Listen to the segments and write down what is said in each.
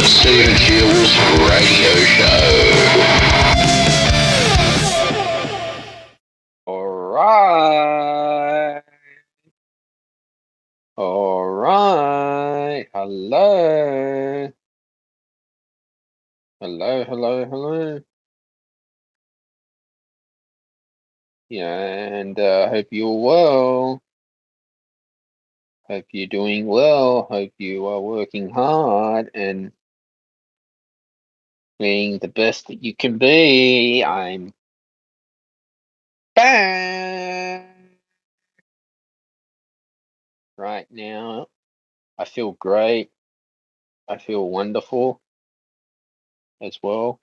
Student Fuel's radio show. Alright. Alright. Hello. Hello, hello, hello. Yeah, and hope you're well. Hope you're doing well. Hope you are working hard and being the best that you can be. I'm back right now. I feel great. I feel wonderful as well.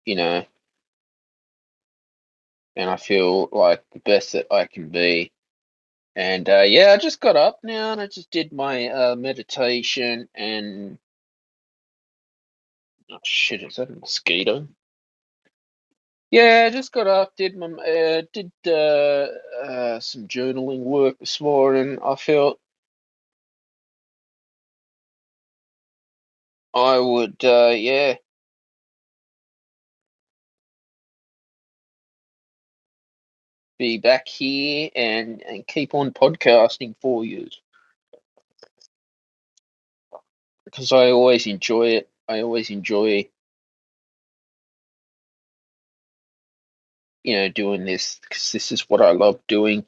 You know, and I feel like the best that I can be. And yeah, I just got up now and I just did my meditation and oh shit, is that a mosquito? Yeah, I just got up, did my some journaling work this morning. I felt I would yeah, be back here and keep on podcasting for you because I always enjoy it. I always enjoy doing this because this is what I love doing.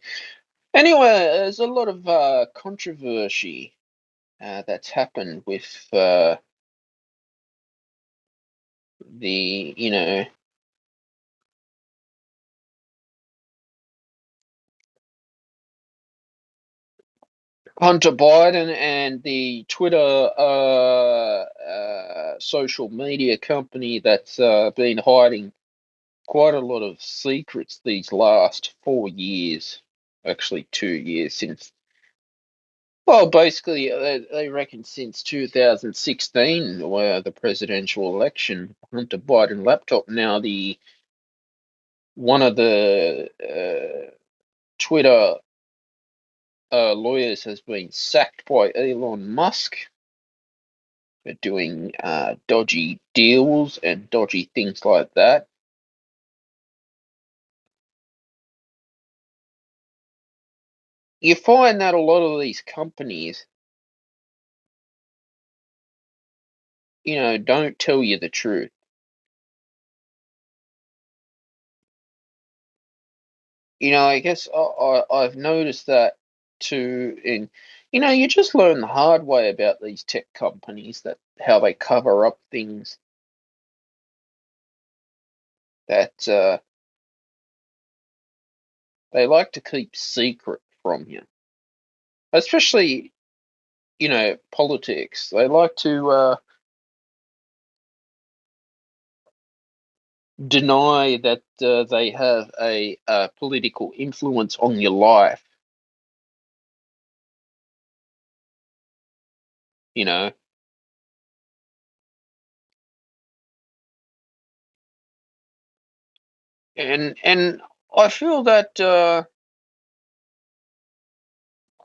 Anyway, there's a lot of controversy that's happened with the Hunter Biden and the Twitter social media company that's been hiding quite a lot of secrets these last 4 years, actually 2 years since. Well, basically, they reckon since 2016, where the presidential election, Hunter Biden laptop. Now, the one of the Twitter lawyers has been sacked by Elon Musk for doing dodgy deals and dodgy things like that. You find that a lot of these companies, don't tell you the truth. I guess I've noticed that too. And you just learn the hard way about these tech companies, that how they cover up things that they like to keep secret from you, especially politics. They like to deny that they have a political influence on your life. You know, and I feel that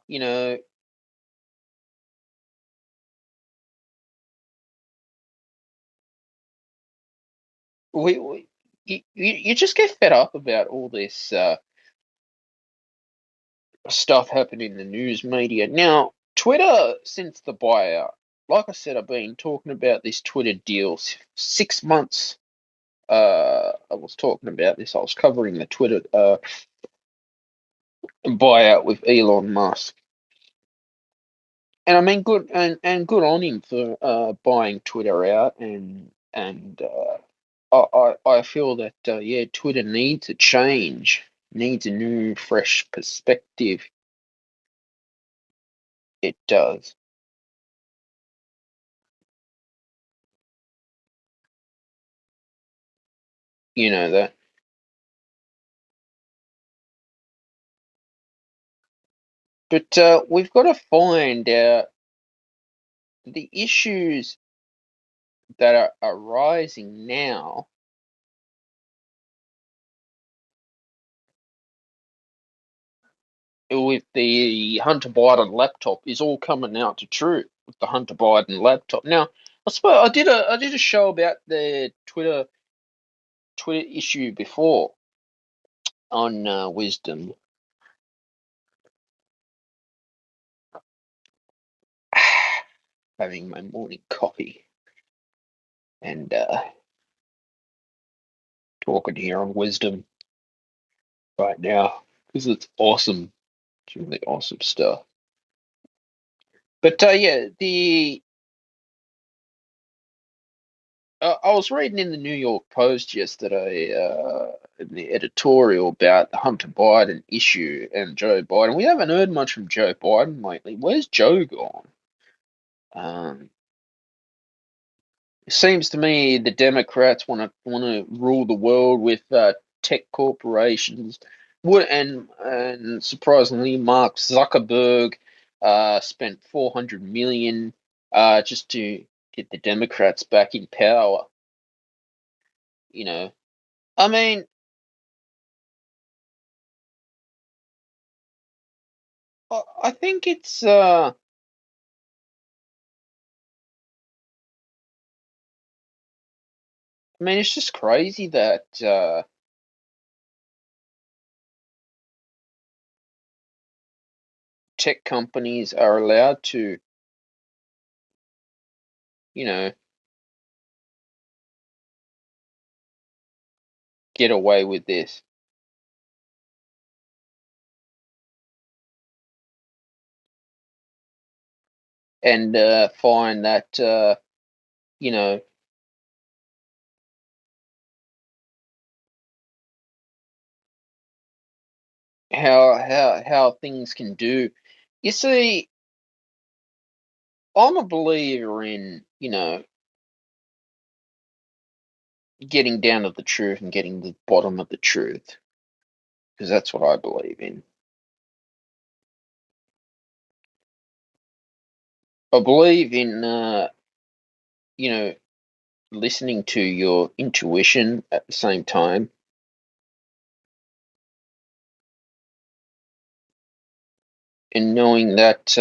you know we you just get fed up about all this stuff happening in the news media. Now, Twitter, since the buyout, like I said, I've been talking about this Twitter deal 6 months. I was talking about this. I was covering the Twitter buyout with Elon Musk. And I mean, good and good on him for buying Twitter out, and I feel that yeah, Twitter needs a change, needs a new, fresh perspective. It does, that. But we've got to find out the issues that are arising now with the Hunter Biden laptop is all coming out to truth. with the Hunter Biden laptop. Now, I suppose I did a show about the Twitter issue before on Wisdom. Having my morning coffee and talking here on Wisdom right now because it's awesome. It's really awesome stuff. But yeah, the I was reading in the New York Post yesterday, in the editorial about the Hunter Biden issue and Joe Biden. We haven't heard much from Joe Biden lately. Where's Joe gone? Um, it seems to me the Democrats want to rule the world with tech corporations. Would and surprisingly, Mark Zuckerberg spent 400 million just to get the Democrats back in power. You know, I mean, I think it's I mean it's just crazy that tech companies are allowed to, you know, get away with this and find that you know how things can do. You see, I'm a believer in, getting down to the truth and getting to the bottom of the truth because that's what I believe in. I believe in you know listening to your intuition at the same time and knowing that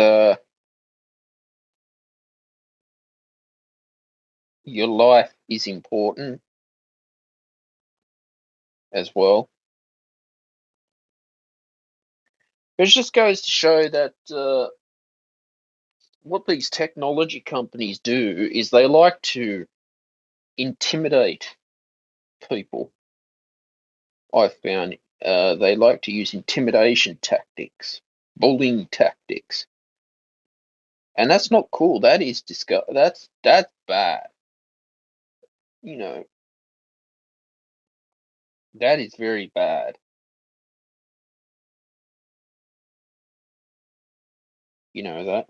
your life is important as well. It just goes to show that what these technology companies do is they like to intimidate people. I've found they like to use intimidation tactics, bullying tactics, and that's not cool. That is that's bad. You know, that is very bad. You know that.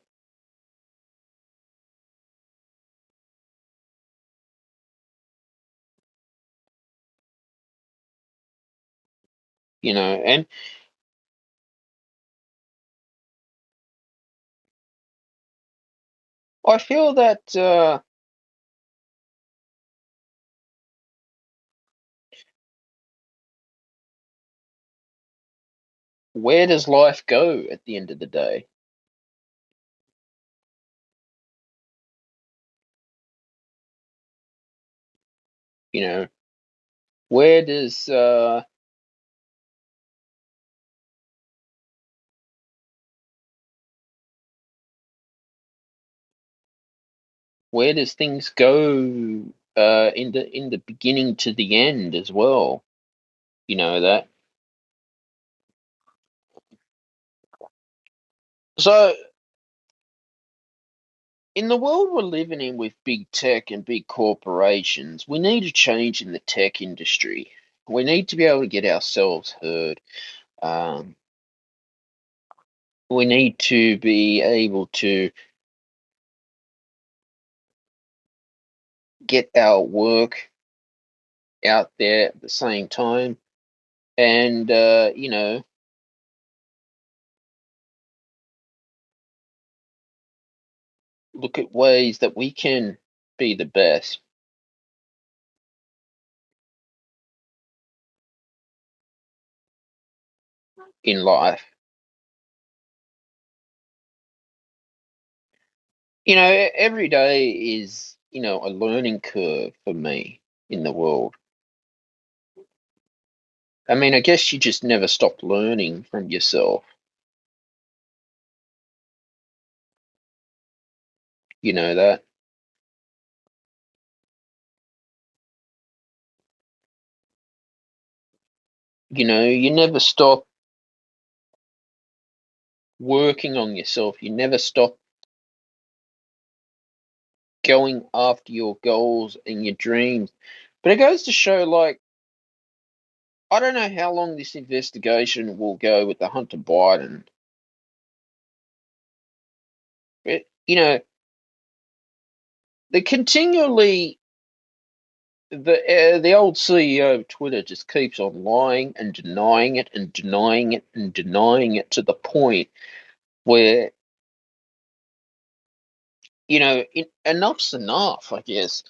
And I feel that where does life go at the end of the day? You know, where does things go in the beginning to the end as well? You know that. So in the world we're living in with big tech and big corporations, we need a change in the tech industry. We need to be able to get ourselves heard. Um, we need to be able to get our work out there at the same time and, look at ways that we can be the best in life. every day is, a learning curve for me in the world. I mean, I guess you just never stop learning from yourself. You know that? You never stop working on yourself. You never stop going after your goals and your dreams. But it goes to show, like, I don't know how long this investigation will go with the Hunter Biden. But, they continually the old CEO of Twitter just keeps on lying and denying it and denying it and denying it to the point where enough's enough. I guess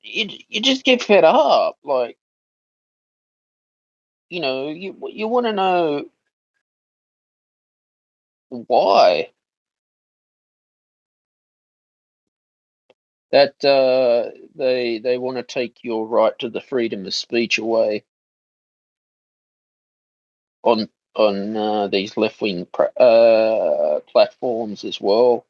you just get fed up. Like, you want to know why that they want to take your right to the freedom of speech away on these left wing platforms as well.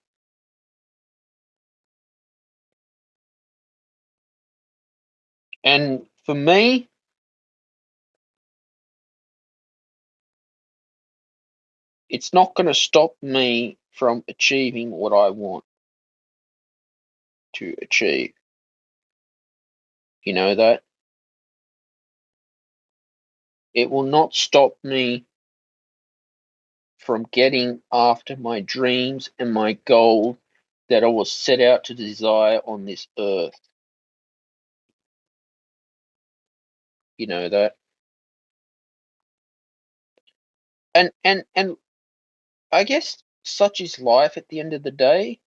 And for me, it's not going to stop me from achieving what I want to achieve. You know that? It will not stop me from getting after my dreams and my goals that I was set out to desire on this earth. You know that? And I guess such is life at the end of the day.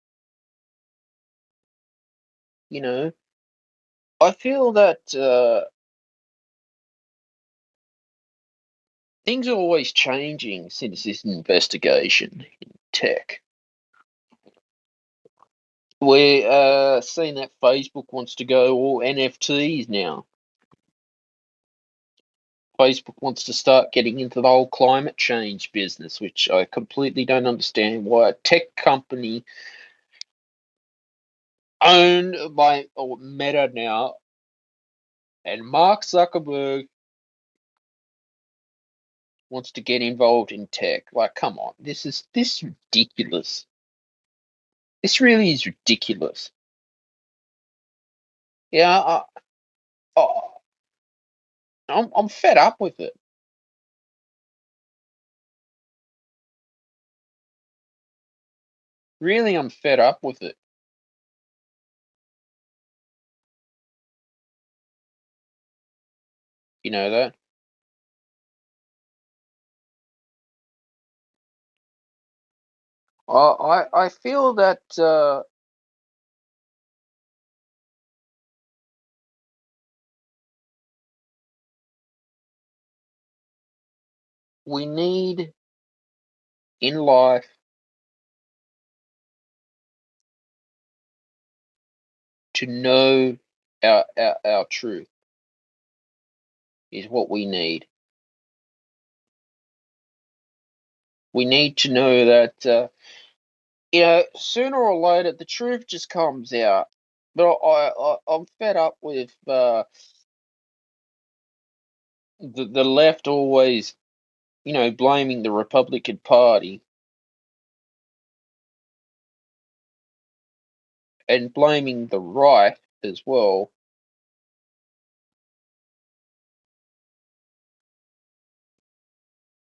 You know, I feel that things are always changing since this investigation in tech. We're seeing that Facebook wants to go all NFTs now. Facebook wants to start getting into the whole climate change business, which I completely don't understand why a tech company owned by Meta now and Mark Zuckerberg wants to get involved in tech. Like, come on, this ridiculous. This really is ridiculous. Yeah, I, I'm fed up with it. Really, I'm fed up with it. You know that? I feel that we need in life to know our truth is what we need. We need to know that sooner or later the truth just comes out. But I'm fed up with the left always blaming the Republican Party and blaming the right as well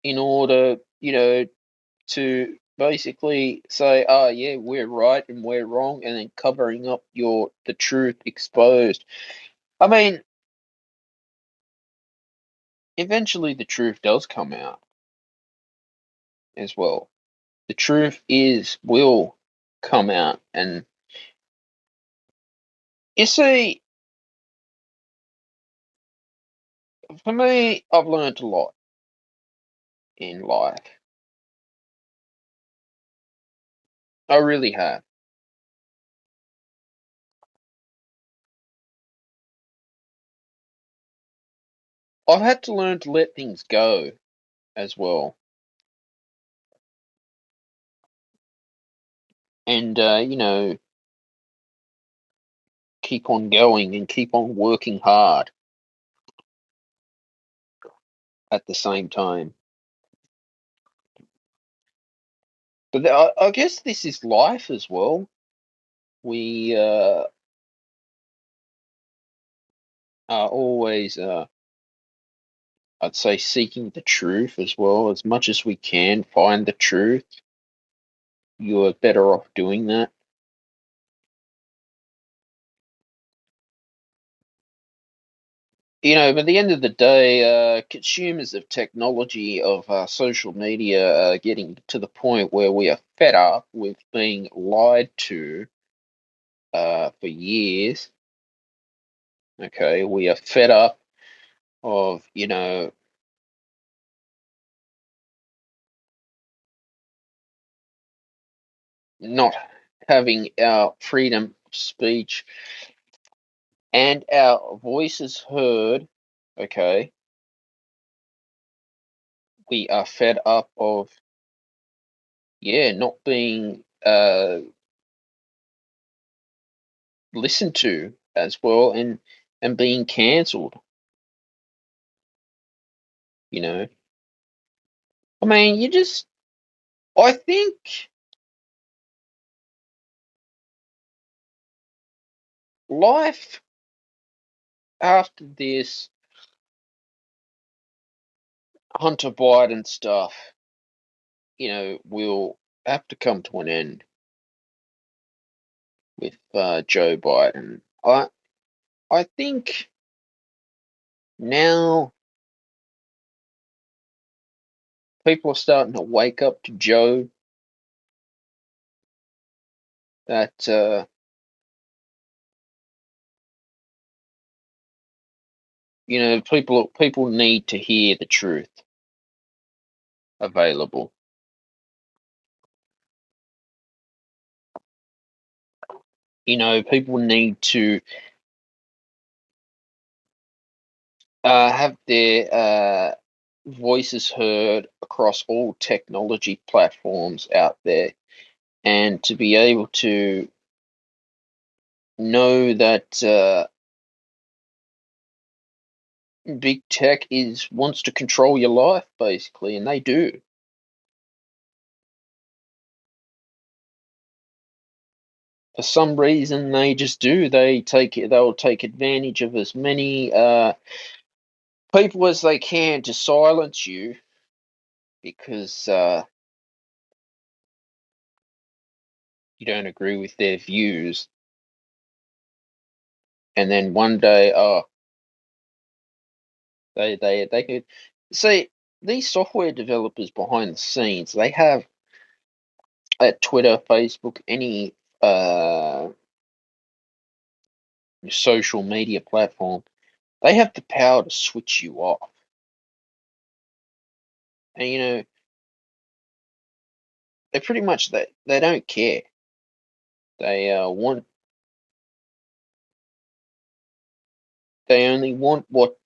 in order to basically say, oh yeah, we're right and we're wrong, and then covering up the truth exposed. I mean, eventually the truth does come out as well. The truth will come out, and you see, for me, I've learned a lot in life. I really have. I've had to learn to let things go as well. And, keep on going and keep on working hard at the same time. But I guess this is life as well. We are always, I'd say, seeking the truth as well. As much as we can find the truth, you're better off doing that. But at the end of the day, consumers of technology, of social media, are getting to the point where we are fed up with being lied to for years. Okay, we are fed up of, not having our freedom of speech and our voices heard. Okay, we are fed up of, not being listened to as well, and being cancelled. You know, I mean, I think life after this Hunter Biden stuff, will have to come to an end with Joe Biden. I think now people are starting to wake up to Joe, that people need to hear the truth available. People need to have their voices heard across all technology platforms out there, and to be able to know that big tech wants to control your life, basically, and they do. For some reason, they just do. They'll take advantage of as many people as they can to silence you, because you don't agree with their views. And then one day, they could see, these software developers behind the scenes. They have, at Twitter, Facebook, any social media platform, they have the power to switch you off. And they pretty much, they don't care. They they only want what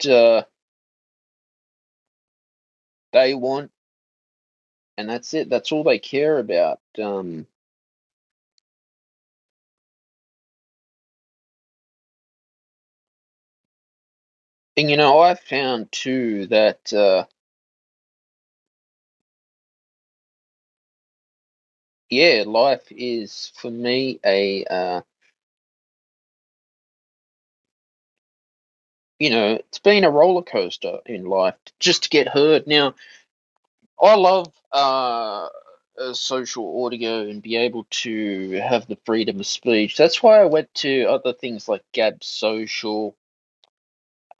they want, and that's it. That's all they care about. And I found too that life is, for me, a it's been a roller coaster in life, just to get heard. Now, I love social audio and be able to have the freedom of speech. That's why I went to other things like Gab Social,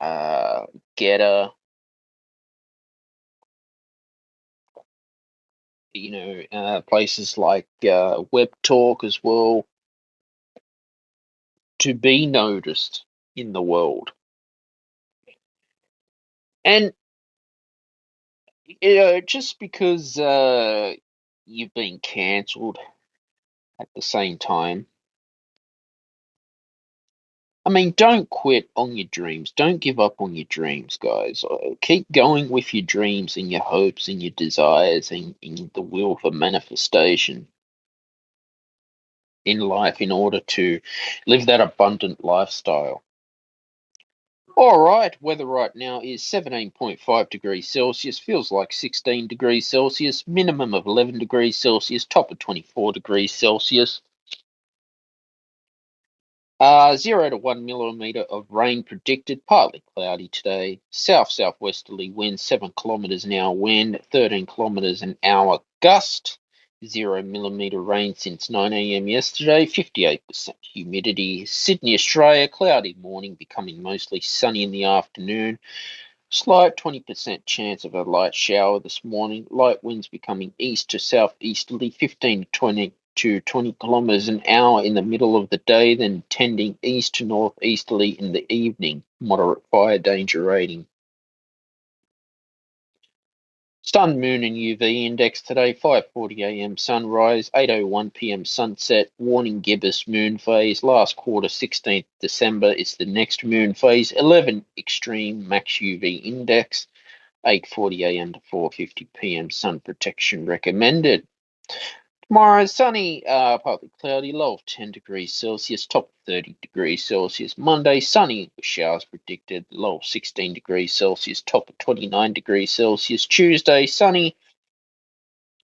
uh, Getter, places like Webtalk as well, to be noticed in the world. And just because you've been cancelled at the same time, I mean, don't quit on your dreams. Don't give up on your dreams, guys. Keep going with your dreams and your hopes and your desires and the will for manifestation in life in order to live that abundant lifestyle. All right, weather right now is 17.5 degrees Celsius, feels like 16 degrees Celsius, minimum of 11 degrees Celsius, top of 24 degrees Celsius. 0 to 1 millimeter of rain predicted, partly cloudy today. South-southwesterly wind, 7 kilometers an hour wind, 13 kilometers an hour gust. 0 millimeter rain since 9 a.m. yesterday, 58% humidity. Sydney, Australia, cloudy morning, becoming mostly sunny in the afternoon. Slight 20% chance of a light shower this morning. Light winds becoming east to southeasterly, 15 to 20 kilometers an hour in the middle of the day, then tending east to northeasterly in the evening. Moderate fire danger rating. Sun, moon, and UV index today: 5:40 a.m. sunrise, 8:01 p.m. sunset. Warning gibbous moon phase. Last quarter, 16th December is the next moon phase. 11 extreme max UV index. 8:40 a.m. to 4:50 p.m. sun protection recommended. Tomorrow, sunny, partly cloudy, low of 10 degrees Celsius, top of 30 degrees Celsius. Monday, sunny, with showers predicted, low of 16 degrees Celsius, top of 29 degrees Celsius. Tuesday, sunny,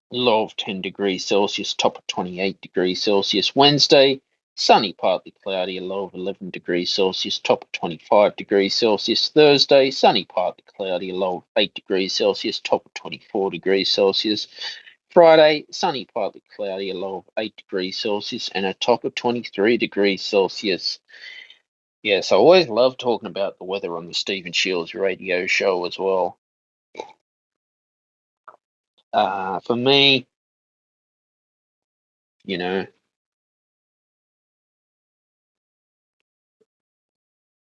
low of 10 degrees Celsius, top of 28 degrees Celsius. Wednesday, sunny, partly cloudy, a low of 11 degrees Celsius, top of 25 degrees Celsius. Thursday, sunny, partly cloudy, a low of 8 degrees Celsius, top of 24 degrees Celsius. Friday, sunny, partly cloudy, a low of 8 degrees Celsius, and a top of 23 degrees Celsius. Yes, I always love talking about the weather on the Stephen Shields radio show as well. For me, you know,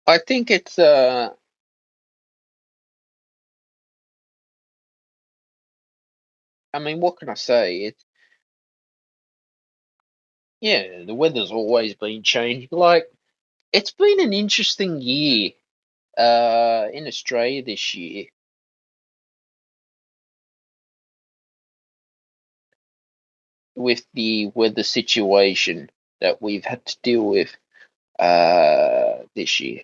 I think it's I mean, what can I say? It's yeah, the weather's always been changing. Like it's been an interesting year in Australia this year with the weather situation that we've had to deal with this year.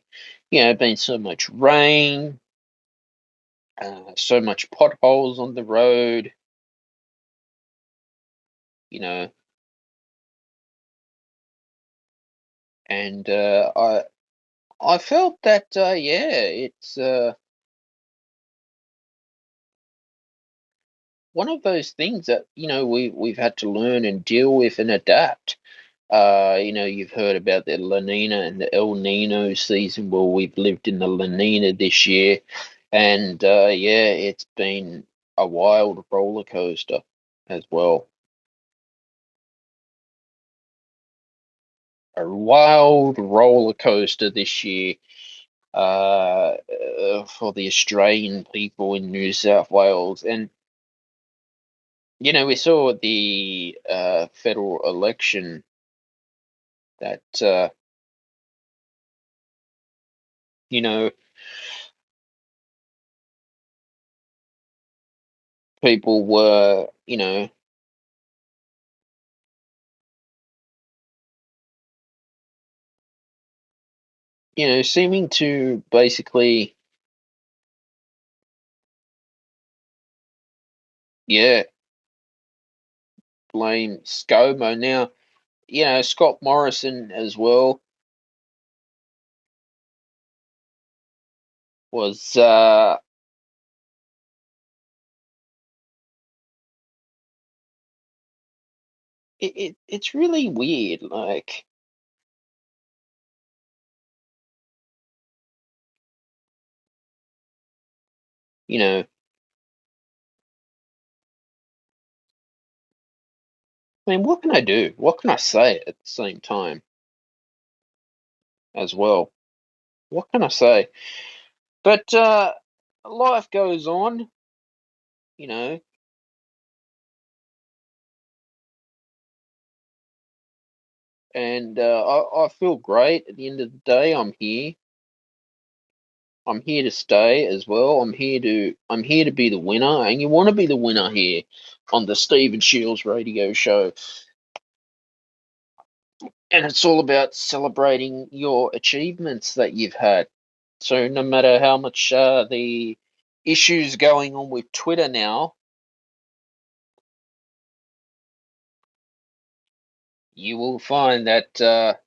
You know, been so much rain, so much potholes on the road, you know, and I felt that yeah, it's one of those things that we've had to learn and deal with and adapt. You've heard about the La Nina and the El Nino season. Well, we've lived in the La Nina this year, and yeah, it's been a wild roller coaster as well. A wild roller coaster this year for the Australian people in New South Wales. And, we saw the federal election that, you know, people were, seeming to basically, yeah, blame ScoMo. Now, Scott Morrison as well was, it's really weird. Like, you know, I mean, what can I do? What can I say at the same time as well? What can I say? But life goes on, you know. and I feel great. At the end of the day, I'm here. I'm here to stay as well. I'm here to be the winner, and you want to be the winner here on the Stephen Shields radio show. And it's all about celebrating your achievements that you've had. So no matter how much the issues going on with Twitter now, you will find that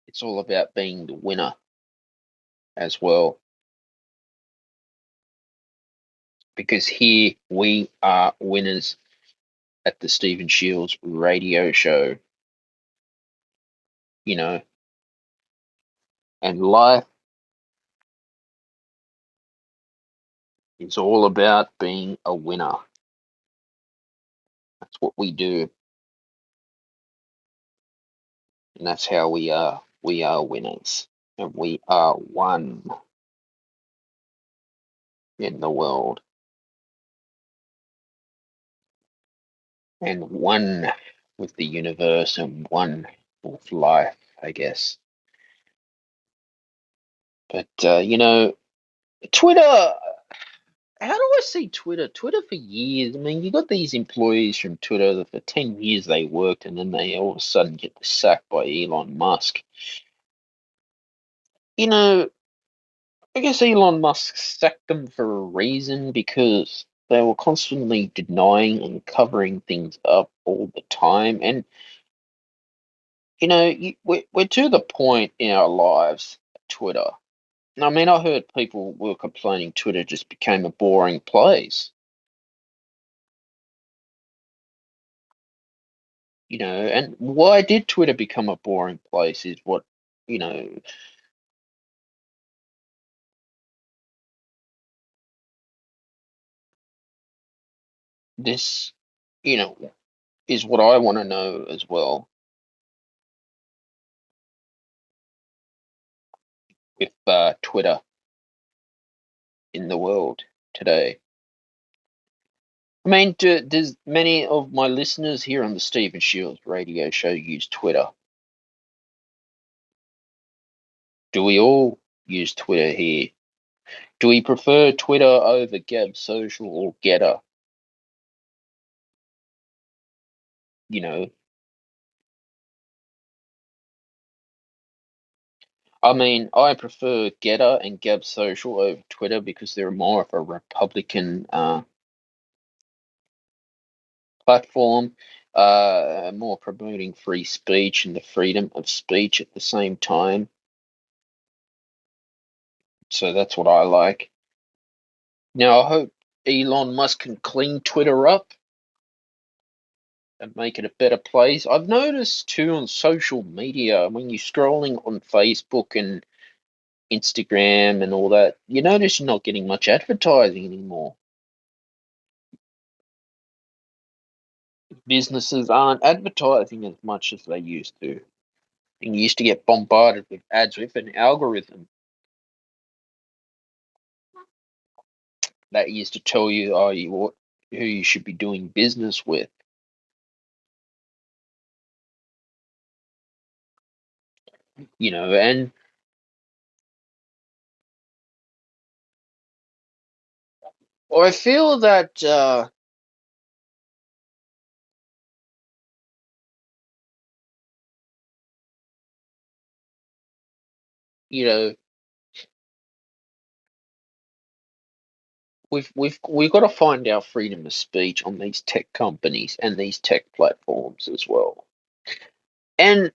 it's all about being the winner as well. Because here we are winners at the Stephen Shields radio show, you know, and life is all about being a winner. That's what we do, and that's how we are. We are winners, and we are one in the world, and one with the universe, and one with life, I guess. But Twitter. How do I see Twitter? Twitter for years. I mean, you got these employees from Twitter that for 10 years they worked and then they all of a sudden get sacked by Elon Musk. You know, I guess Elon Musk sacked them for a reason because they were constantly denying and covering things up all the time. And, we're to the point in our lives, Twitter. I mean, I heard people were complaining Twitter just became a boring place. And why did Twitter become a boring place is what, you know, this, you know, is what I want to know as well with Twitter in the world today. I mean, does many of my listeners here on the Stephen Shields radio show use Twitter? Do we all use Twitter here? Do we prefer Twitter over Gab Social or Getter? You know, I mean, I prefer Getter and Gab Social over Twitter because they're more of a Republican platform, more promoting free speech and the freedom of speech at the same time. So that's what I like. Now, I hope Elon Musk can clean Twitter up and make it a better place. I've noticed too on social media, when you're scrolling on Facebook and Instagram and all that, you notice you're not getting much advertising anymore. Businesses aren't advertising as much as they used to. And you used to get bombarded with ads with an algorithm that used to tell you, who you should be doing business with. And I feel that you know we've got to find our freedom of speech on these tech companies and these tech platforms as well. And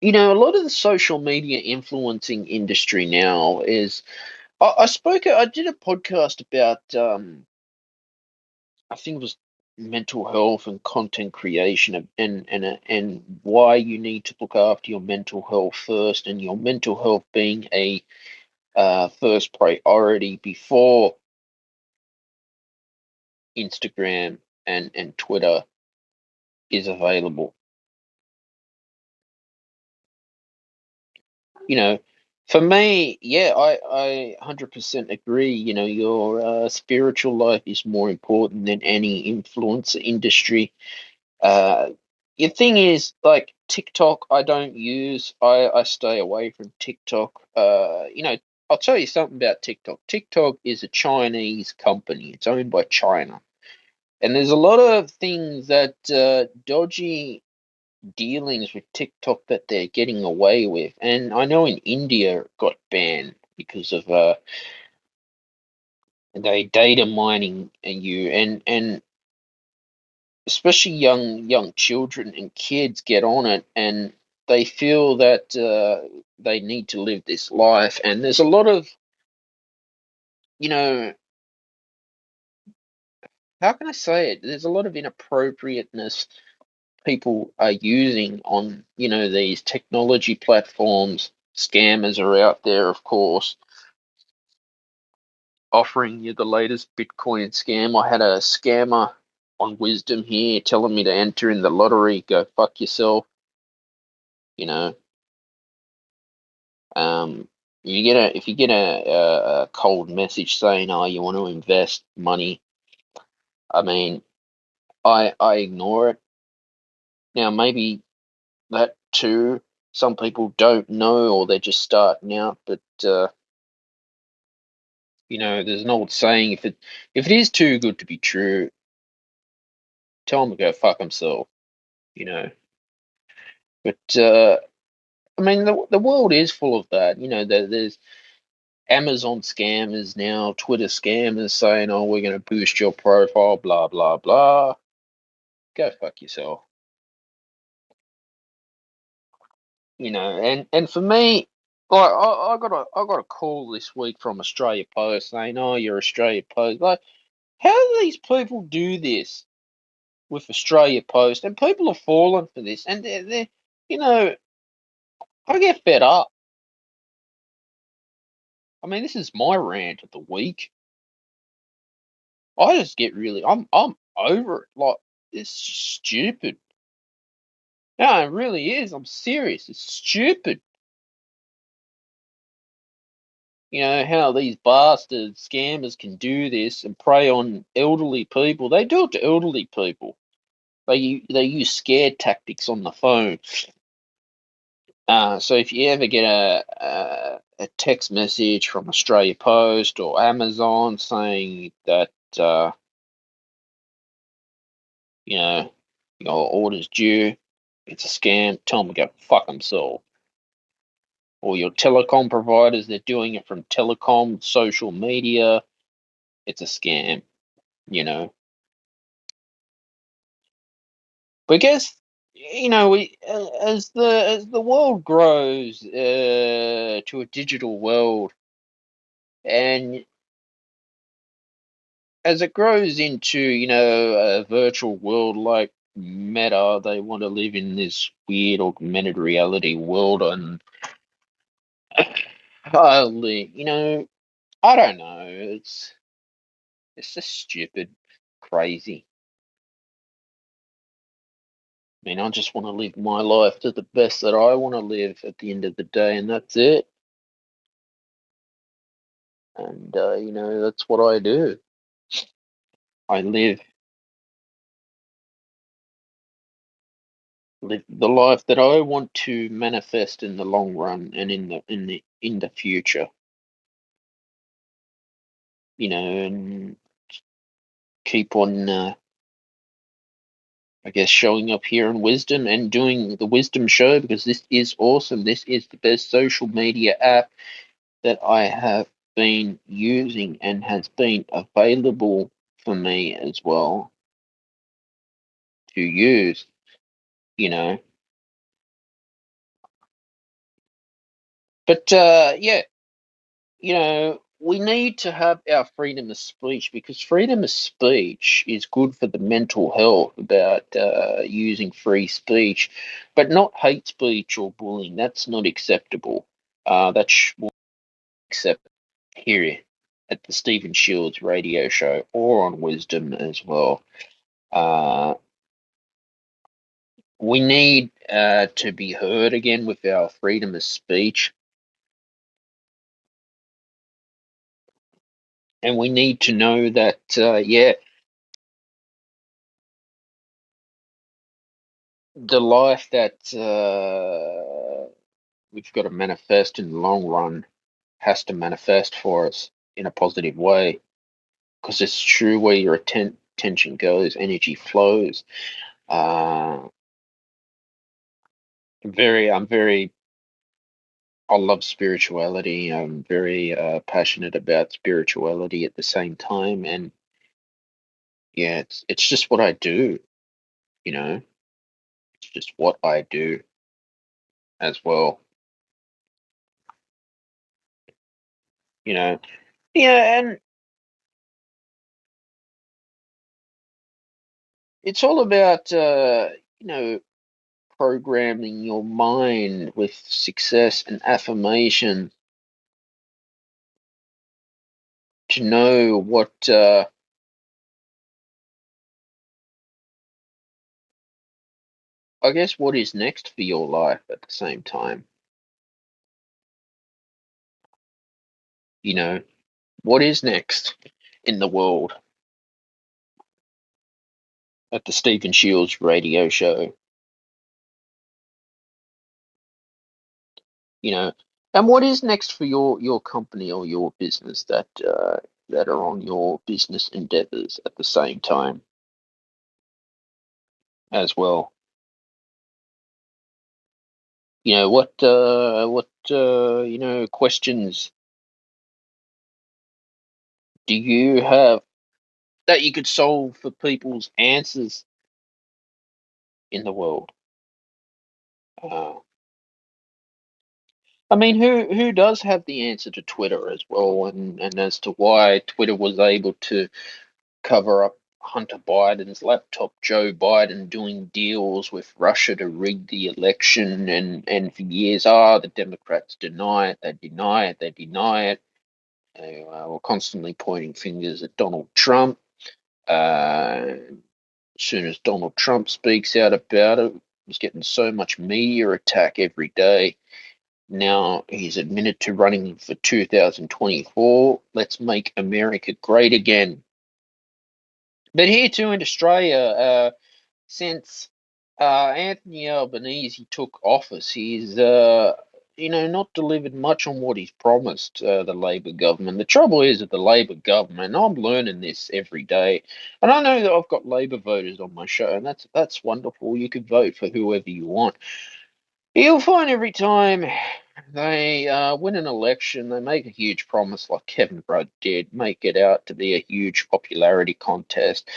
a lot of the social media influencing industry now is I did a podcast about I think it was mental health and content creation and why you need to look after your mental health first, and your mental health being a first priority before Instagram and Twitter is available. You know, For me, yeah, I 100% agree. You know, your spiritual life is more important than any influencer industry. Uh, your thing is like TikTok, I don't use. I stay away from TikTok. You know, I'll tell you something about TikTok. TikTok is a Chinese company. It's owned by China, and there's a lot of things that dodgy dealings with TikTok that they're getting away with. And I know in India it got banned because of they data mining and especially young children and kids get on it and they feel that they need to live this life. And there's a lot of, you know, how can I say it? There's a lot of inappropriateness people are using on, you know, these technology platforms. Scammers are out there, of course, offering you the latest Bitcoin scam. I had a scammer on Wisdom here telling me to enter in the lottery. Go fuck yourself. You know, um, if you get a cold message saying, "Oh, you want to invest money," I mean, I ignore it. Now maybe that too. Some people don't know, or they're just starting out. But you know, there's an old saying: if it is too good to be true, tell them to go fuck themselves. You know, but I mean, the world is full of that. You know, there's Amazon scammers now, Twitter scammers saying, "Oh, we're going to boost your profile," blah blah blah. Go fuck yourself. You know, and for me, like I got a call this week from Australia Post saying, "Oh, you're Australia Post." Like, how do these people do this with Australia Post? And people are falling for this, and they're you know, I get fed up. I mean, this is my rant of the week. I just get really, I'm over it. Like, it's stupid. No, it really is. I'm serious. It's stupid. You know how these bastard scammers can do this and prey on elderly people. They do it to elderly people. They use scare tactics on the phone. So if you ever get a text message from Australia Post or Amazon saying that you know your order's due, it's a scam. Tell them to go fuck themselves. Or your telecom providers, they're doing it from telecom, social media. It's a scam, you know. But I guess you know we as the world grows to a digital world, and as it grows into you know a virtual world like Meta, they want to live in this weird augmented reality world, and you know I don't know. It's just stupid, crazy. I mean, I just want to live my life to the best that I want to live at the end of the day, and that's it. And you know, that's what I do. I live the life that I want to manifest in the long run and in the future. You know, and keep on, I guess, showing up here in Wisdom and doing the Wisdom Show because this is awesome. This is the best social media app that I have been using and has been available for me as well to use, you know. But yeah, you know, we need to have our freedom of speech because freedom of speech is good for the mental health about using free speech, but not hate speech or bullying. That's not acceptable. That's what we accept here at the Stephen Shields radio show or on Wisdom as well. Uh, we need to be heard again with our freedom of speech. And we need to know that, yeah, the life that we've got to manifest in the long run has to manifest for us in a positive way. Because it's true, where your attention goes, energy flows. Uh, I'm very, I love spirituality. I'm very passionate about spirituality at the same time, and yeah, it's just what I do. You know, it's just what I do as well. You know, yeah, and it's all about you know, programming your mind with success and affirmation to know what I guess what is next for your life at the same time. You know, what is next in the world at the Stephen Shields radio show, you know, and what is next for your company or your business that are on your business endeavors at the same time as well. You know, what you know, questions do you have that you could solve for people's answers in the world? Uh, I mean, who does have the answer to Twitter as well, and as to why Twitter was able to cover up Hunter Biden's laptop, Joe Biden doing deals with Russia to rig the election, and for years, the Democrats deny it, they deny it, they deny it. They were constantly pointing fingers at Donald Trump. As soon as Donald Trump speaks out about it, he's getting so much media attack every day. Now he's admitted to running for 2024. Let's make America great again. But here too in Australia, since Anthony Albanese took office, he's you know, not delivered much on what he's promised. The Labor government. The trouble is with the Labor government, and I'm learning this every day. And I know that I've got Labor voters on my show, and that's wonderful. You can vote for whoever you want. You'll find every time they win an election, they make a huge promise, like Kevin Rudd did, make it out to be a huge popularity contest.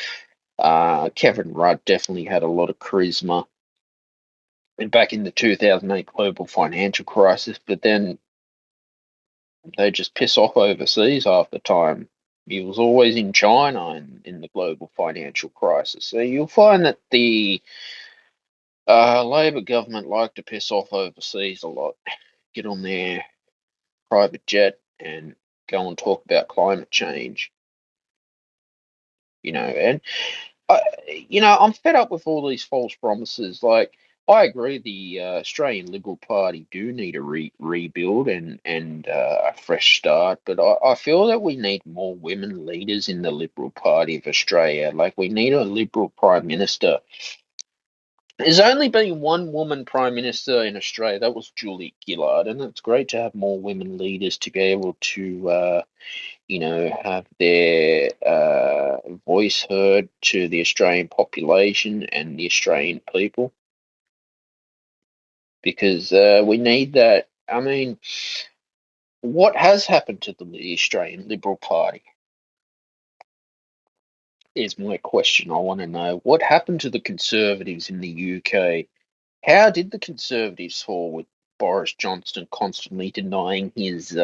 Kevin Rudd definitely had a lot of charisma back in the 2008 global financial crisis, but then they just piss off overseas half the time. He was always in China in the global financial crisis. So you'll find that the Labor government like to piss off overseas a lot. Get on their private jet and go and talk about climate change, you know. And I, you know, I'm fed up with all these false promises. Like, I agree, the Australian Liberal Party do need a rebuild and a fresh start, but I feel that we need more women leaders in the Liberal Party of Australia. Like, we need a Liberal Prime Minister. There's only been one woman Prime Minister in Australia. That was Julie Gillard, and it's great to have more women leaders to be able to you know, have their voice heard to the Australian population and the Australian people, because we need that. I mean, what has happened to the Australian Liberal Party is my question. I want to know what happened to the Conservatives in the UK. How did the Conservatives fall with Boris Johnson constantly denying his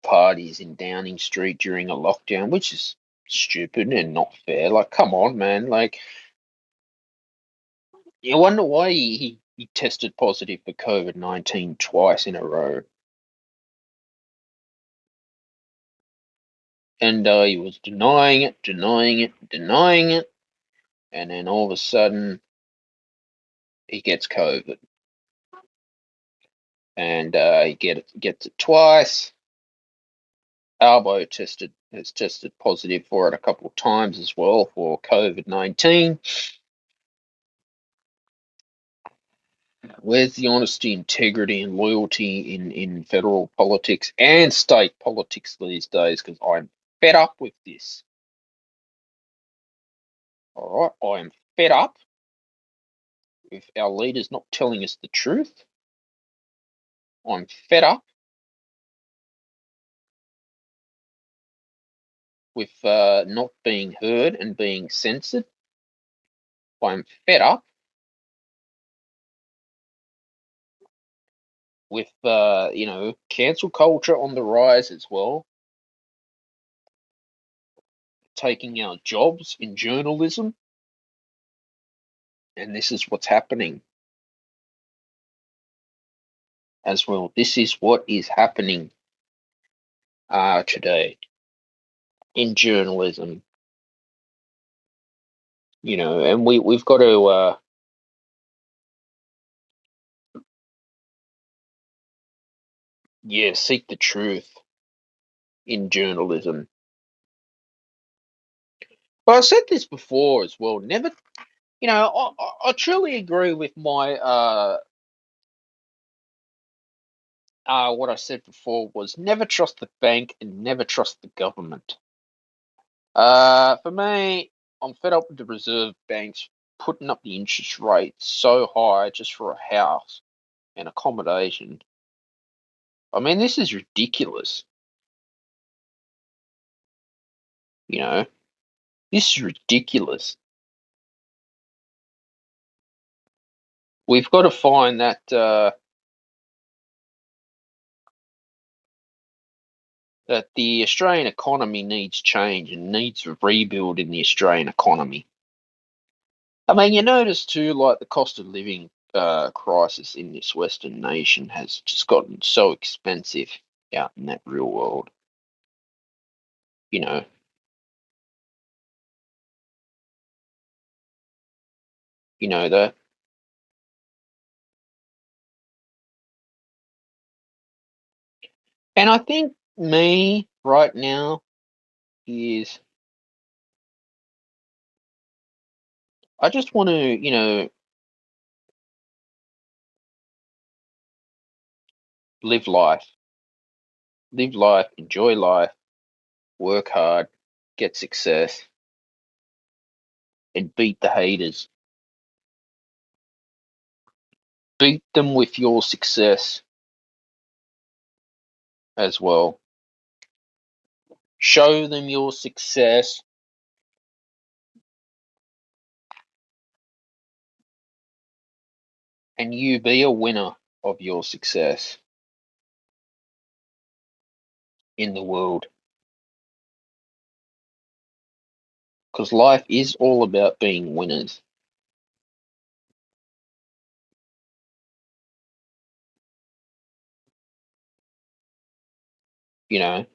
parties in Downing Street during a lockdown, which is stupid and not fair. Like, come on, man. Like, you wonder why he tested positive for COVID-19 twice in a row. And he was denying it, denying it, denying it. And then all of a sudden, he gets COVID. And he gets it twice. Albo has tested positive for it a couple of times as well for COVID-19. Where's the honesty, integrity, and loyalty in federal politics and state politics these days? Because I'm fed up with this. All right, I am fed up with our leaders not telling us the truth. I'm fed up with not being heard and being censored. I'm fed up with cancel culture on the rise as well, taking our jobs in journalism, and this is what's happening as well. This is what is happening today in journalism, and we've got to seek the truth in journalism. But I said this before as well. Never, I truly agree with my what I said before was never trust the bank and never trust the government. For me, I'm fed up with the reserve banks putting up the interest rates so high just for a house and accommodation. I mean, this is ridiculous. You know, this is ridiculous. We've got to find that the Australian economy needs change and needs a rebuild in the Australian economy. I mean, you notice too, like the cost of living crisis in this Western nation has just gotten so expensive out in that real world. You know, you know that. And I think me right now is I just want to, live life, enjoy life, work hard, get success, and beat the haters. Beat them with your success as well. Show them your success, and you be a winner of your success in the world. Because life is all about being winners. You know,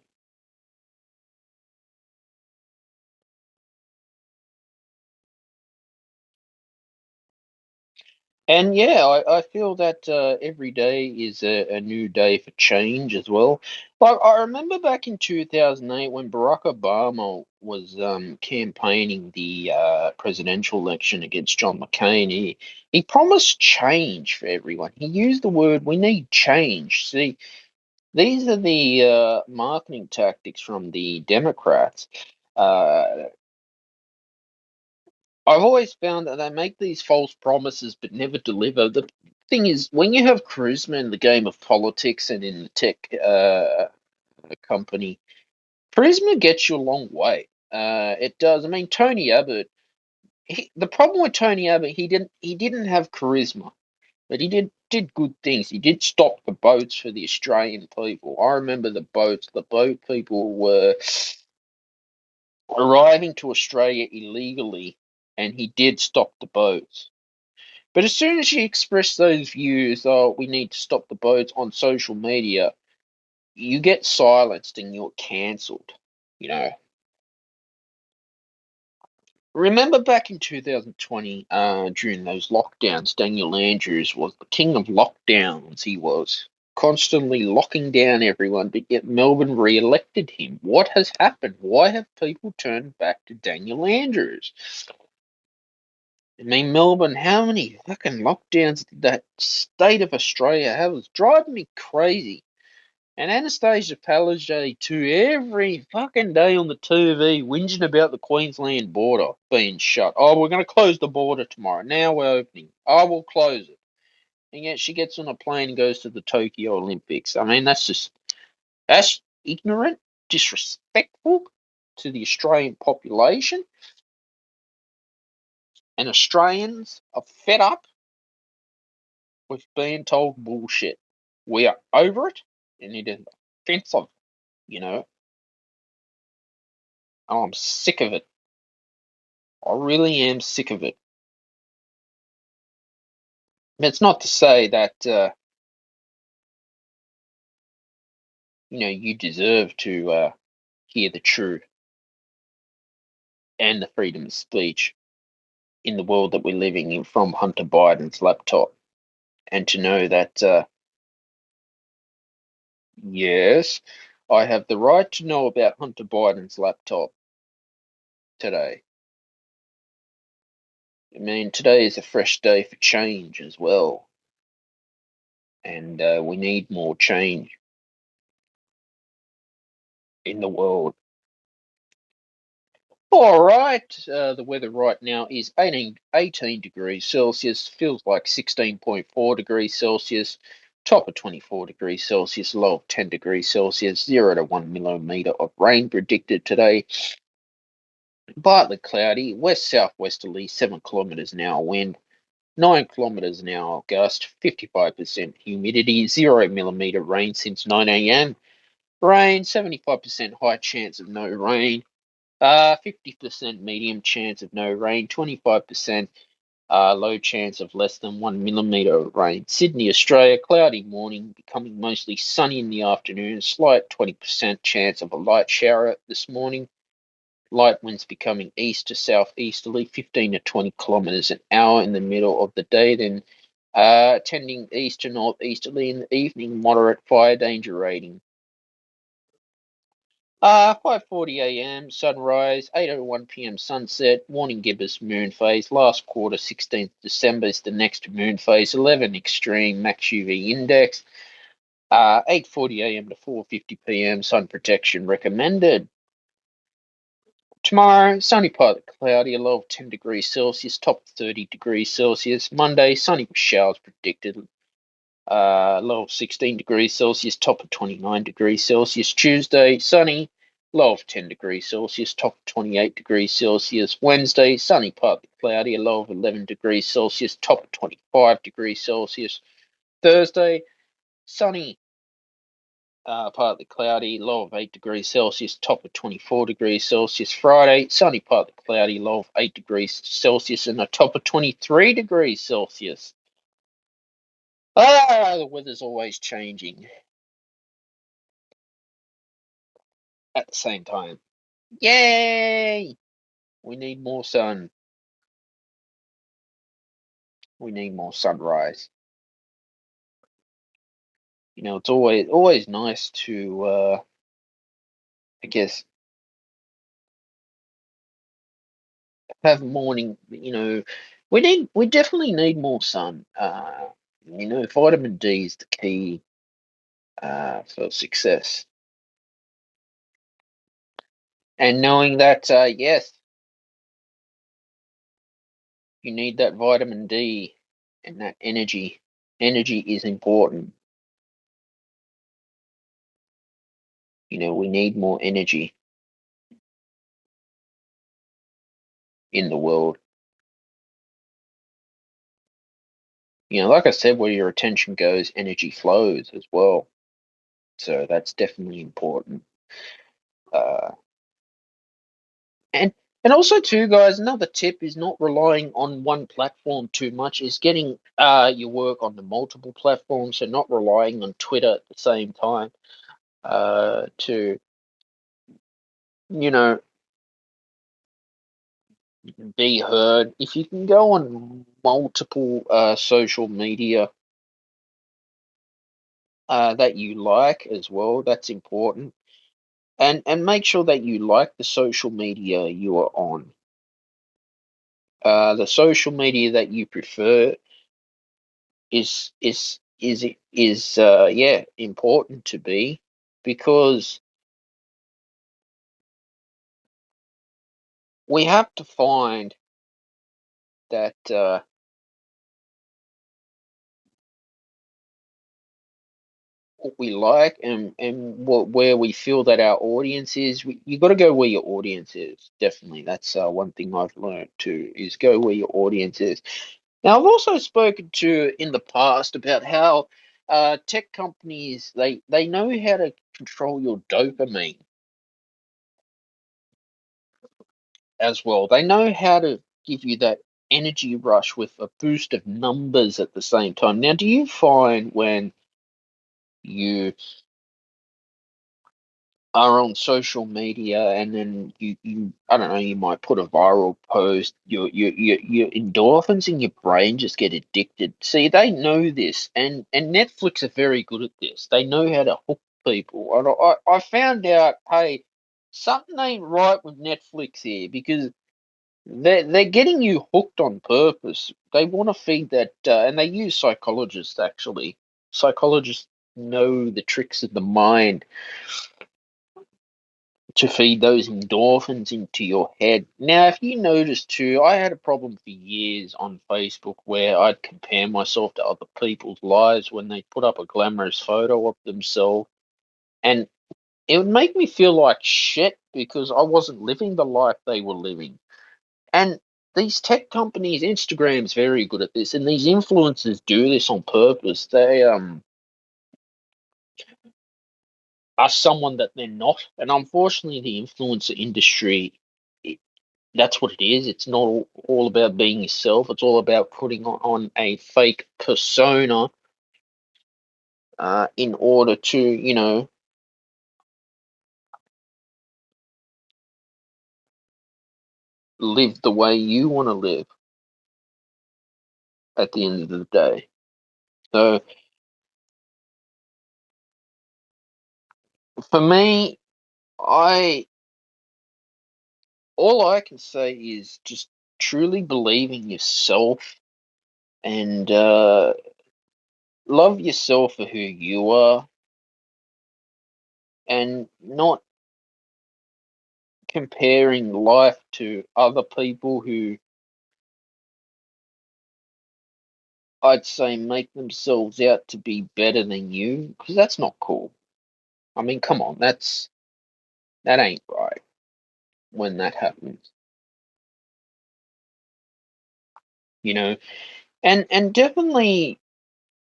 And yeah, I feel that every day is a new day for change as well. Like I remember back in 2008 when Barack Obama was campaigning the presidential election against John McCain, he promised change for everyone. He used the word, "We need change." See, these are the marketing tactics from the Democrats. Uh, I've always found that they make these false promises but never deliver. The thing is, when you have charisma in the game of politics and in the tech company, charisma gets you a long way. It does. I mean, Tony Abbott. The problem with Tony Abbott, he didn't have charisma, but he did good things. He did stop the boats for the Australian people. I remember the boats. The boat people were arriving to Australia illegally, and he did stop the boats. But as soon as she expressed those views, oh, we need to stop the boats on social media, you get silenced and you're cancelled. You know. Remember back in 2020, during those lockdowns, Daniel Andrews was the king of lockdowns. He was. constantly locking down everyone, but yet Melbourne re-elected him. What has happened? Why have people turned back to Daniel Andrews? I mean, Melbourne, how many fucking lockdowns did that state of Australia have? It was driving me crazy. And Anastasia Palaszczuk too, every fucking day on the TV, whinging about the Queensland border being shut. Oh, we're going to close the border tomorrow. Now we're opening. I will close it. And yet she gets on a plane and goes to the Tokyo Olympics. I mean, that's ignorant, disrespectful to the Australian population. And Australians are fed up with being told bullshit. We are over it, and it is offensive, you know. I'm sick of it. I really am sick of it. It's not to say that you deserve to hear the truth and the freedom of speech in the world that we're living in from Hunter Biden's laptop, and to know that yes, I have the right to know about Hunter Biden's laptop today. I mean, today is a fresh day for change as well, and we need more change in the world. All right, the weather right now is 18 degrees Celsius, feels like 16.4 degrees Celsius, top of 24 degrees Celsius, low of 10 degrees Celsius, 0 to 1 millimeter of rain predicted today. Partly cloudy, west-southwesterly, 7 kilometers an hour wind, 9 kilometers an hour gust, 55% humidity, 0 millimeter rain since 9 a.m. Rain, 75% high chance of no rain. 50% medium chance of no rain, 25% low chance of less than 1 millimeter of rain. Sydney, Australia, cloudy morning, becoming mostly sunny in the afternoon, slight 20% chance of a light shower this morning. Light winds becoming east to southeasterly, 15 to 20 kilometers an hour in the middle of the day, then tending east to northeasterly in the evening, moderate fire danger rating. 5:40 a.m. sunrise, 8:01 p.m. sunset, morning gibbous moon phase, last quarter 16th December is the next moon phase, 11 extreme max UV index, 8:40 a.m. to 4:50 p.m. sun protection recommended. Tomorrow, sunny partly cloudy, a low of 10 degrees Celsius, top of 30 degrees Celsius. Monday, sunny with showers predicted, low of 16 degrees Celsius, top of 29 degrees Celsius. Tuesday, sunny, low of 10 degrees Celsius, top of 28 degrees Celsius. Wednesday, sunny, partly cloudy, a low of 11 degrees Celsius, top of 25 degrees Celsius. Thursday, sunny, partly cloudy, low of 8 degrees Celsius, top of 24 degrees Celsius. Friday, sunny, partly cloudy, low of 8 degrees Celsius, and a top of 23 degrees Celsius. The weather's always changing at the same time. Yay! We need more sun. We need more sunrise. It's always nice to I guess have morning, we definitely need more sun. Vitamin D is the key for success. And knowing that yes, you need that vitamin D and that energy. Energy is important. We need more energy in the world. Like I said, where your attention goes, energy flows as well. So that's definitely important. Uh, and also too, guys, another tip is not relying on one platform too much. Is getting your work on the multiple platforms, so not relying on Twitter at the same time to you know be heard. If you can go on multiple social media that you like as well. That's important. And make sure that you like the social media you are on. The social media that you prefer is yeah, important to be, because we have to find that what we like, and where we feel that our audience is. You got to go where your audience is. Definitely, that's one thing I've learned too, is go where your audience is. Now, I've also spoken to in the past about how tech companies, they know how to control your dopamine as well. They know how to give you that energy rush with a boost of numbers at the same time. Now, do you find when you are on social media, and then you I don't know, you might put a viral post, your endorphins in your brain just get addicted. See, they know this, and Netflix are very good at this. They know how to hook people. And I found out, hey, something ain't right with Netflix here, because they're getting you hooked on purpose. They want to feed that, and they use psychologists actually. Psychologists know the tricks of the mind to feed those endorphins into your head. Now, if you notice too, I had a problem for years on Facebook where I'd compare myself to other people's lives when they put up a glamorous photo of themselves, and it would make me feel like shit because I wasn't living the life they were living. And these tech companies, Instagram's very good at this, and these influencers do this on purpose. They are someone that they're not, and unfortunately, the influencer industry, that's what it is. It's not all about being yourself. It's all about putting on a fake persona in order to, live the way you want to live at the end of the day. So for me, I all I can say is just truly believe in yourself, and love yourself for who you are, and not comparing life to other people who, I'd say, make themselves out to be better than you, because that's not cool. I mean, come on, that ain't right when that happens, you know. And definitely,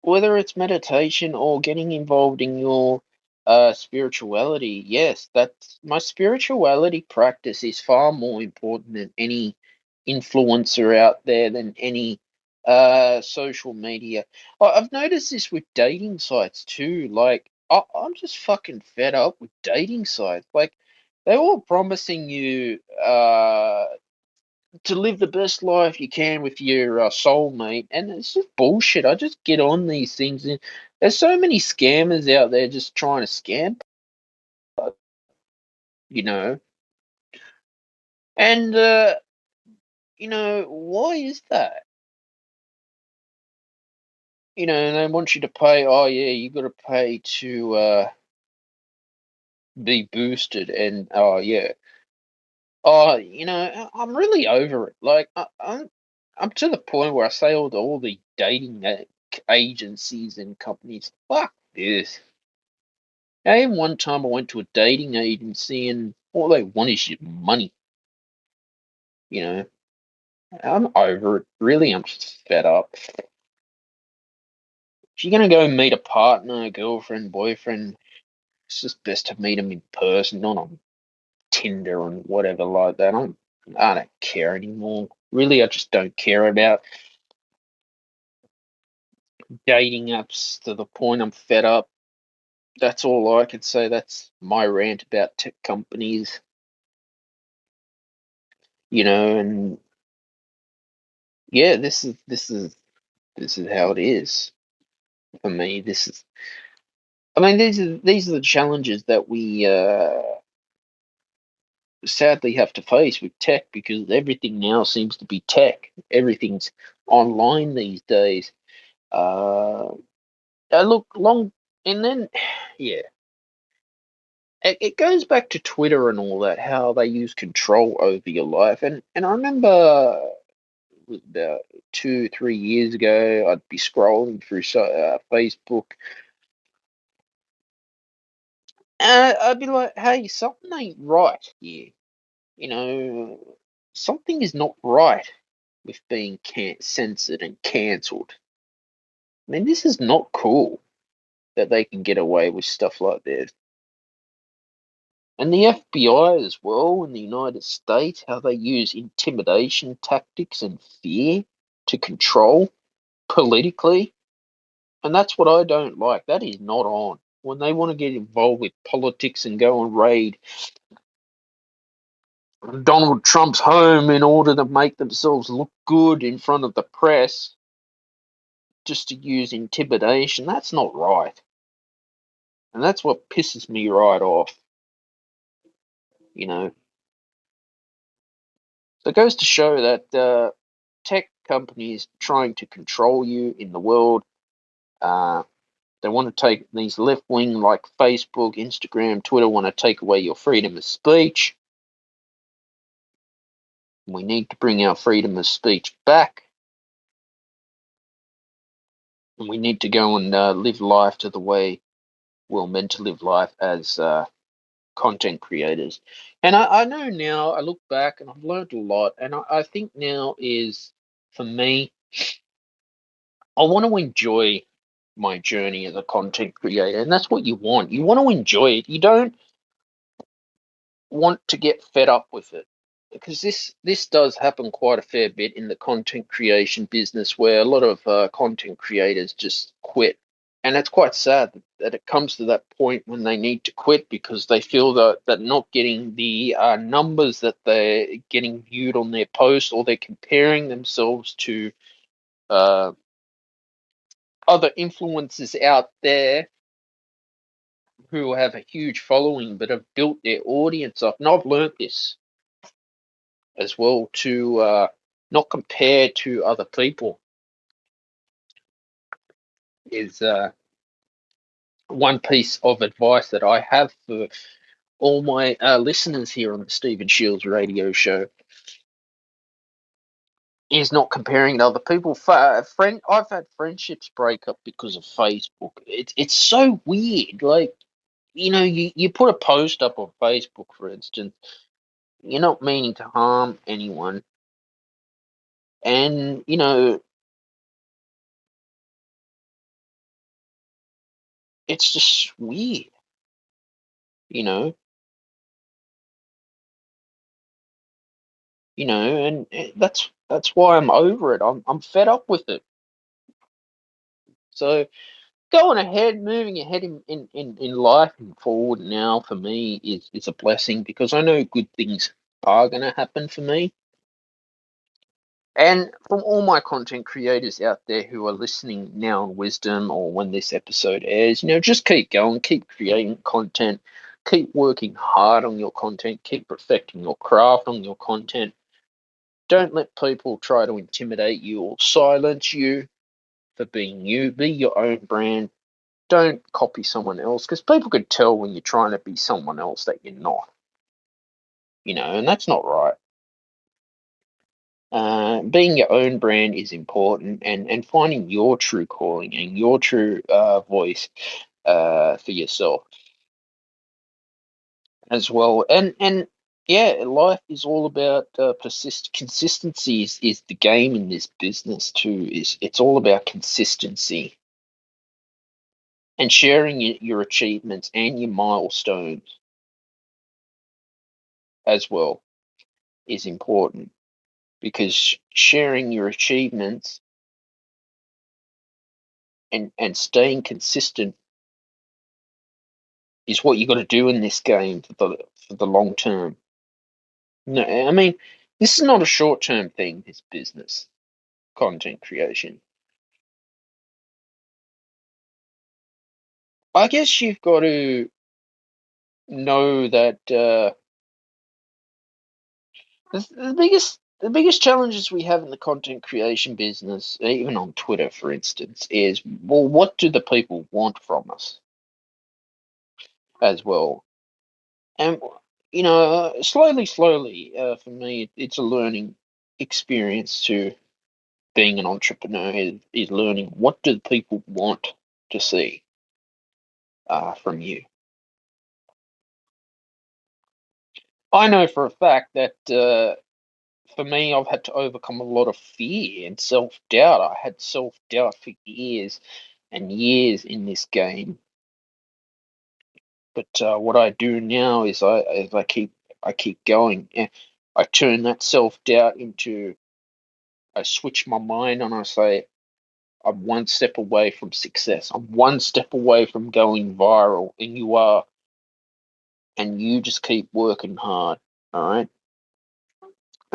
whether it's meditation or getting involved in your spirituality, yes, that's my spirituality practice is far more important than any influencer out there, than any social media. I've noticed this with dating sites too. Like, I'm just fucking fed up with dating sites. Like, they're all promising you to live the best life you can with your soulmate, and it's just bullshit. I just get on these things, and there's so many scammers out there just trying to scam, you know. And why is that? And they want you to pay. Oh yeah, you got to pay to be boosted, and oh yeah, oh I'm really over it. Like, I'm to the point where I say all the dating agencies and companies, fuck this. Even one time I went to a dating agency, and all they want is your money. You know, I'm over it. Really, I'm just fed up. If you're gonna go meet a partner, a girlfriend, boyfriend, it's just best to meet them in person, not on Tinder and whatever like that. I don't care anymore. Really, I just don't care about dating apps to the point I'm fed up. That's all I can say. That's my rant about tech companies. And yeah, this is how it is for me. This is I mean, these are the challenges that we sadly have to face with tech, because everything now seems to be tech. Everything's online these days. Uh, look long, and then yeah, it goes back to Twitter and all that. How they use control over your life, and I remember about 2 3 years ago, I'd be scrolling through Facebook. I'd be like, hey, something ain't right here. You know, something is not right with being censored and cancelled. I mean, this is not cool that they can get away with stuff like this. And the FBI as well in the United States, how they use intimidation tactics and fear to control politically. And that's what I don't like. That is not on. When they want to get involved with politics and go and raid Donald Trump's home in order to make themselves look good in front of the press, just to use intimidation, that's not right. And that's what pisses me right off, you know. So it goes to show that tech companies trying to control you in the world. Uh, they want to take these left wing like Facebook, Instagram, Twitter want to take away your freedom of speech. We need to bring our freedom of speech back, and we need to go and live life to the way we're meant to live life as content creators. And I know now, I look back and I've learned a lot, and I think now is, for me, I want to enjoy my journey as a content creator, and that's what you want. You want to enjoy it. You don't want to get fed up with it, because this does happen quite a fair bit in the content creation business, where a lot of content creators just quit. And it's quite sad that it comes to that point when they need to quit, because they feel that not getting the numbers that they're getting viewed on their post, or they're comparing themselves to uh, other influencers out there who have a huge following but have built their audience up. And I've learnt this as well, to not compare to other people, is one piece of advice that I have for all my listeners here on the Stephen Shields radio show, is not comparing to other people. I've had friendships break up because of Facebook. It's so weird. Like, you put a post up on Facebook, for instance, you're not meaning to harm anyone, and it's just weird. You know, and that's why I'm over it. I'm fed up with it. So going ahead, moving ahead in life and forward now, for me, is a blessing, because I know good things are going to happen for me. And from all my content creators out there who are listening now in Wisdom, or when this episode airs, just keep going, keep creating content, keep working hard on your content, keep perfecting your craft on your content. Don't let people try to intimidate you or silence you for being you. Be your own brand. Don't copy someone else, because people could tell when you're trying to be someone else that you're not, and that's not right. Being your own brand is important, and finding your true calling and your true voice for yourself as well. And yeah, life is all about consistency is the game in this business too. It's all about consistency, and sharing your achievements and your milestones as well is important, because sharing your achievements and staying consistent is what you got to do in this game for the long term. No, I mean, this is not a short term thing. This business, content creation. I guess you've got to know that the biggest challenges we have in the content creation business, even on Twitter, for instance, is, well, what do the people want from us as well? And slowly, for me, it's a learning experience to being an entrepreneur is learning what do the people want to see from you. I know for a fact that for me, I've had to overcome a lot of fear and self doubt. I had self doubt for years and years in this game, but what I do now is I keep going. I turn that self doubt into I switch my mind and I say I'm one step away from success. I'm one step away from going viral, and you are, and you just keep working hard. All right.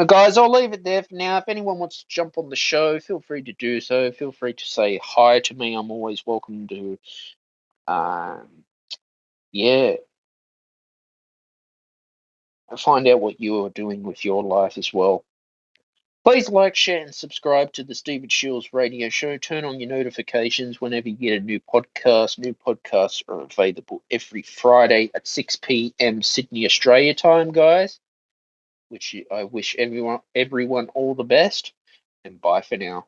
Guys, I'll leave it there for now. If anyone wants to jump on the show, feel free to do so. Feel free to say hi to me. I'm always welcome to, um, yeah, find out what you're doing with your life as well. Please like, share, and subscribe to the Stephen Shields Radio Show. Turn on your notifications whenever you get a new podcast. New podcasts are available every Friday at 6 p.m. Sydney, Australia time, guys. Which I wish everyone all the best, and bye for now.